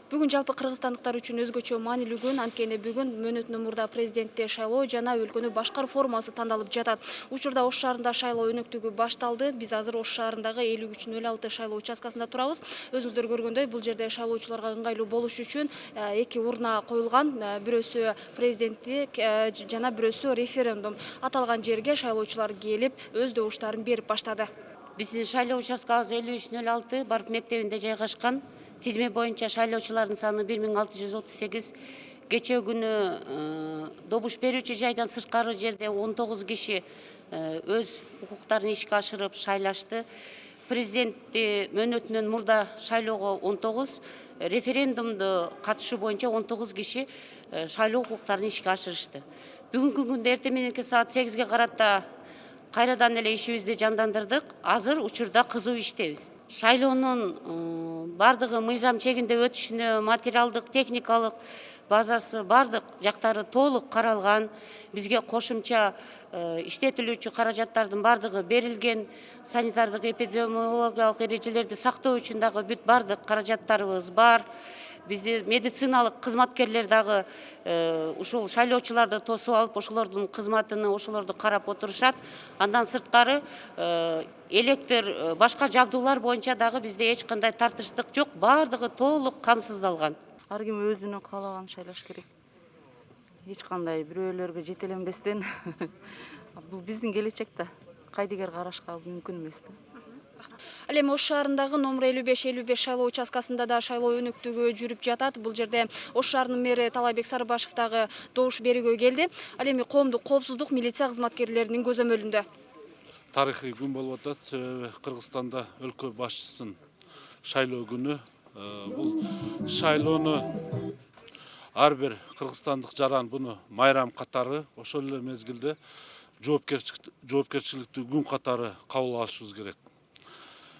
Бүгүн жалпы кыргызстандыктар үчүн өзгөчө маанилүү күн. Анткени бүгүн мөөнөтүнөн мурда президентте шайлоо жана өлкөнү башкаруу формасы тандалып жатат. Учурда Ош шаарында шайлоо өнөктүгү башталды. Биз азыр Ош шаарындагы 5306 шайлоо участкасында турабыз. Өзүңүздөр көргөндөй, бул жерде шайлоочуларга ыңгайлуу болуш үчүн эки урна коюлган. Бирөөсү президенттик жана бирөөсү референдум. Аталган жерге шайлоочулар келип, өз добуштарын берип баштады. Биздин шайлоо участкабыз 5306 Барып мектебинде жайгашкан. Тизме боюнча шайлоочулардын саны 1638. Кечээ күнү добуш берүүчү жайдан сырткары жерде 19 киши өз укуктарын ишке ашырып шайлашты. Президентти мөөнөтүнөн мурда шайлоого 19, референдумду катышуу боюнча 19 киши шайлоо укуктарын ишке ашырышты. Бүгүнкү күндө эртең мененки саат 8ге карата кайрадан эле ишибизди жандандырдык. Азыр учурда кызуу иштебиз. Шайлоонун бардыгы мыйзам чегинде өтүшүнө материалдык, техникалык базасы бардык жактары толук каралган. Бизге кошумча иштетилүүчү каражаттардын бардыгы берилген. Санитардык эпидемиологиялык эрежелерди сактоо үчүн дагы бүт бардык каражаттарыбыз бар. Бизди медициналык кызматкерлер дагы ушул шайлоочуларды тосуп алып, ошолордун кызматыны, ошолорду карап отурушат. Андан сырткары электр, башка жабдуулар боюнча дагы бизде эч кандай тартыштык жок. Бардыгы толук камсыздалган. Ар ким өзүнө каалаган шайлаш керек. Эч кандай бирөөлөргө жетеленбестен. Бул биздин келечек да. Кайдыгер карашка мүмкүн эмес да. Ал эми Ош шаарындагы номер 55-55 шайлоо участкасында да шайлоо өнөктүгү жүрүп жатат. Бул жерде Ош шаарынын мэри Талайбек Сарыбашев дагы добуш берүүгө келди. Ал эми коомдук коопсуздук милиция кызматкерлеринин көзөмөлүндө. Тарыхый күн болуп атат. Себеби Кыргызстанда өлкө башчысын шайлоо күнү. Бул шайлоону ар бир кыргызстандык жаран буну майрам катары, ошол эле мезгилде жоопкерчиликтүү күн катары кабыл алышыбыз керек.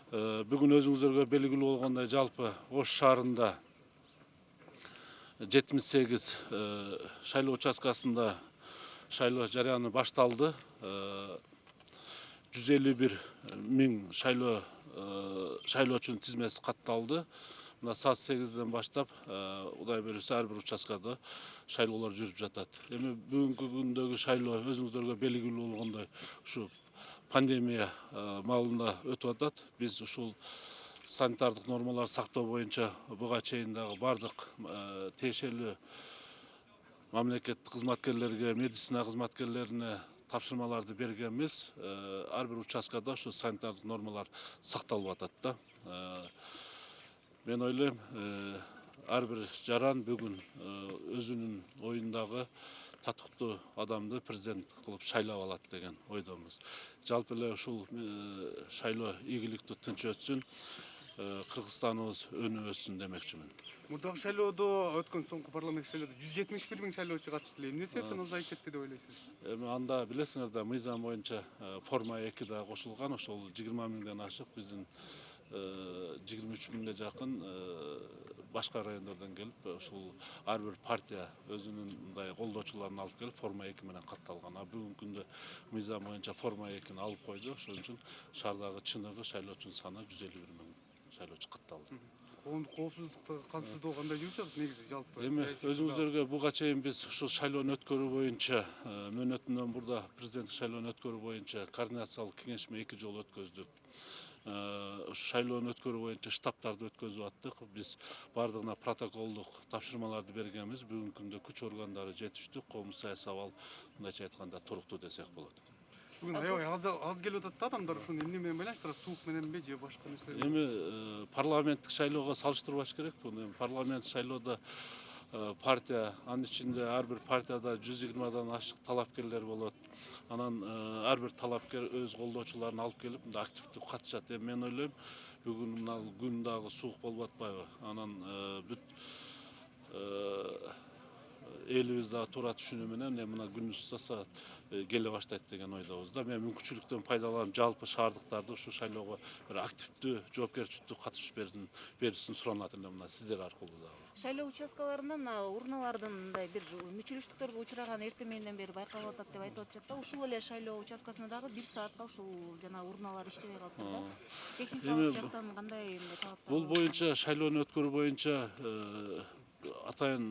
Бүгүн өзүңүздөргө белгилүү болгондой жалпы Ош шаарында 78 шайлоо участкасында шайлоо жарыяны башталды. 151 миң шайлоочунун тизмеси катталды. Мына саат 8ден баштап Кудай буйруса ар бир участкада шайлоолор жүрүп жатат. Эми бүгүнкү күндөгү шайлоо өзүңүздөргө белгилүү болгондой ушу пандемия маалында өтүп атат. Биз ушул санитардык нормаларды сактоо боюнча буга чейин дагы бардык тиешелүү мамлекеттик кызматкерлерге, медицина кызматкерлерине тапшырмаларды бергенбиз. Ар бир участкада ушу санитардык нормалар сакталып атат да. Мен ойлойм, ар бир жаран бүгүн өзүнүн оюндагы татыктуу адамды президент кылып шайлап алат деген ойдомуз. Жалпы эле ушул шайлоо ийгиликтүү тынч өтсүн, Кыргызстаныбыз өнүп өссүн демекчимин. Мурдагы шайлоодо өткөн соңку парламенттик шайлоодо 171 миң шайлоочу катышты эле. Эмне себептен азайып кетти деп ойлойсуз? Эми анда билесиңер да, мыйзам боюнча форма 2 да кошулган, ошол 20 миңден ашык биздин 23 миңге жакын башка райондордон келип, ушул ар бир партия өзүнүн мындай колдоочуларын алып келип форма 2 менен катталган. Бүгүнкү күндө мыйзам боюнча форма 2-ни алып койду. Ошон үчүн шаардагы чыныгы шайлоочунун саны 151 миң шайлоочу катталды. Коомдук коопсуздукту камсыздоо кандай жүрүп жатат негизи жалпы? Эми өзүңүздөргө буга чейин биз ушул шайлоону өткөрүү боюнча мөөнөтүнөн мурда президенттик шайлоону өткөрүү боюнча координациялык кеңешме 2 жолу өткөздүк. Шайлоону өткөрүү боюнча штабтарды өткөзүп аттык. Биз бардыгына протоколдук тапшырмаларды бергенбиз. Бүгүнкү күндө күч органдары жетиштүү, коомдук саясий абал мындайча айтканда туруктуу десек болот. Бүгүн аябай аз келип атат да адамдар, ушуну эмне менен байланыштырат? Суук мененби же башка нерселер? Эми парламенттик шайлоого салыштырбаш керек. Буну парламент шайлоодо партия, анын ичинде ар бир партияда 120дан ашык талапкерлер болот. Анан ар бир талапкер өз колдоочуларын алып келип, мында активдүү катышат. Мен ойлойм, бүгүн мына күн дагы суук болуп атпайбы? Анан бүт Elimiz daha tуура түшүнүү менен мына күндүз саат келе баштайт деген ойдобуз да. Мен мүмкүнчүлүктөн пайдаланып жалпы шаардыктарды ушу шайлоого бир активдүү, жоопкерчиликтүү катышып берүүсүн суранат элем мына сиздер аркылуу дагы. Шайлоо участкаларында мына урналардын мындай бир мүчүлүштүктөргө учураган эртең мененден бери байкалып атат деп айтып атышат да. Ушул эле шайлоо участкасында дагы 1 саатка ушул жана урналар иштебей калыптыр да. Техникалык жактан кандай талаптар? Бул боюнча шайлоону өткөрүү боюнча атайын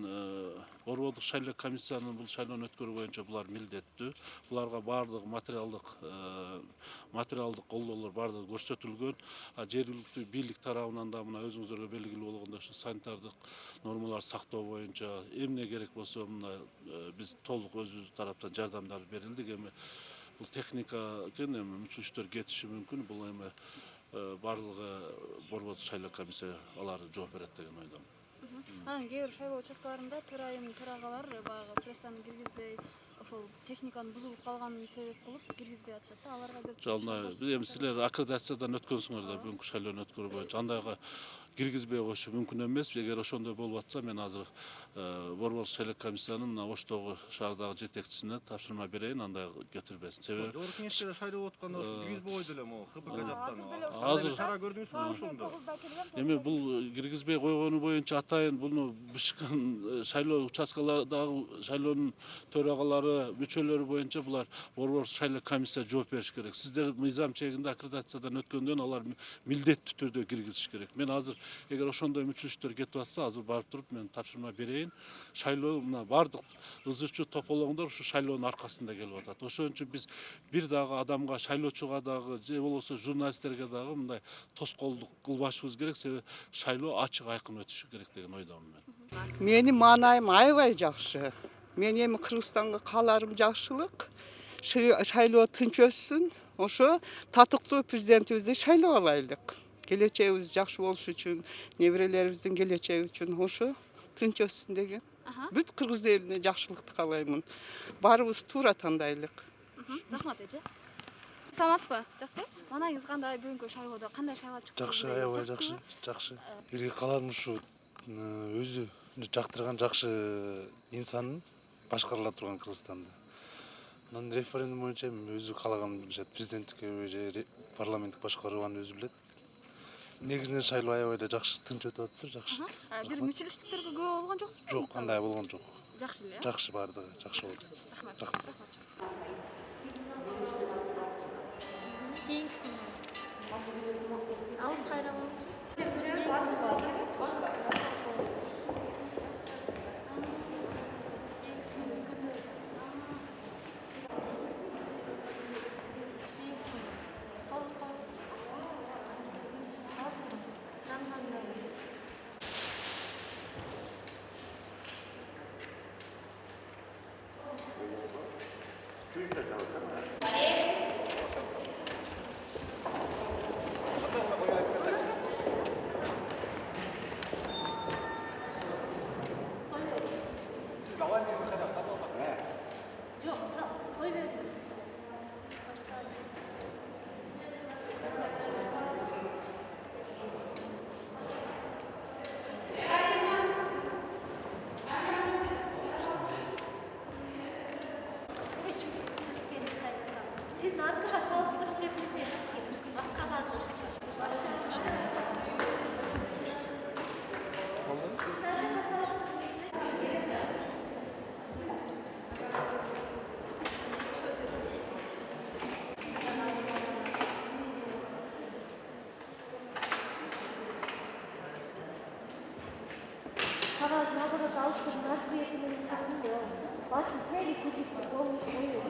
Борбордук шайлоо комиссиянын бул шайлоону өткөрүү боюнча булар милдеттүү. Буларга баардык материалдык колдоолор баардыгы көрсөтүлгөн. Жергиликтүү бийлик тарабынан да мына өзүңүздөргө белгилүү болгондой ушу санитардык нормаларды сактоо боюнча эмне керек болсо мына биз толук өзүбүз тараптан жардамдар берилдик. Эми бул техника эми мүчүлүштөр кетиши мүмкүн. Бул эми баардыгы Борбордук шайлоо комиссия аларды жооп берет деген ойдомун. Кээ бир шайлоо участкаларында төрайым төрагалар баягы прессаны киргизбей, ошол техниканын бузулуп калганын себеп кылып киргизбей атышат да. Аларга бир Эми силер аккредитациядан өткөнсүңөр да бүгүнкү шайлоону өткөрүү боюнча. Андайга киргизбей коюшу мүмкүн эмес. Эгер ошондой болуп атса, мен азыр Борбордук шайлоо комиссиянын мына Оштогу шаардагы жетекчисине тапшырма берейин, андай кетирбесин. Себеби Жогорку кеңеште шайлоо болуп атканда киргизбей койду эле могу ХПК жактан. азыр Чара көрдүңүзбү ошондо? эми бул киргизбей койгону боюнча атайын буну бышкын шайлоо участкалардагы шайлоонун төрагалары, мүчөлөрү боюнча булар Борбордук шайлоо комиссия жооп бериш керек. Сиздер мыйзам чегинде аккредитациядан өткөндөн алар милдеттүү түрдө киргизиш керек. Мен азыр эгер ошондой мүчөлүштөр кетип атса, азыр барып туруп мен тапшырма берейин. Шайлоо мына бардык ыз чуу тополоңдор ушу шайлоонун аркасында келип атат. Ошон үчүн биз бир дагы адамга, шайлоочуга дагы же болбосо журналисттерге дагы мындай тоскоолдук кылбашыбыз керек. Себеби шайлоо ачык айкын өтүшү керек деген ойдомун мен. Менин маанайым аябай жакшы. Мен эми Кыргызстанга кааларым жакшылык. Шайлоо тынч өссүн. Ошо татыктуу президентибизди шайлап алайлык. Келечегибиз жакшы болуш үчүн, неберелерибиздин келечеги үчүн ошо тынч өссүн деген. Бүт кыргыз элине жакшылыкты каалаймын. Баарыбыз туура тандайлык. Рахмат эже. Саламатсызбы? Жакшы. Маанайыңыз кандай? Бүгүнкү шайлоодо кандай шайлап чыктыңыз? Жакшы, аябай жакшы. Элге кааларым ушу өзү жактырган жакшы инсан башкарыла турган Кыргызстанда. Анан референдум боюнча өзү каалаган президенттикке же парламенттик башкарууну өзү билет. Негизинен шайлоо аябай эле жакшы, тынч өтүп атыптыр, жакшы. Бир мүчүлүштүктөргө күбө болгон жоксузбу? Жок, кандай болгон жок. Жакшы эле. Жакшы бардыгы, жакшы болду. Рахмат. Алып кайра Siz arkadaşlar soğuk bir fotoğrafınızı yapın. Arkadaşlar. Tamam, arkadaşlar alıştırın. Nasıl bir yeteneğiniz var? Başın her iki kişi olmuş oluyor.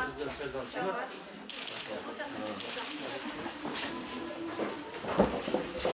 Bizden Serdar Çınar.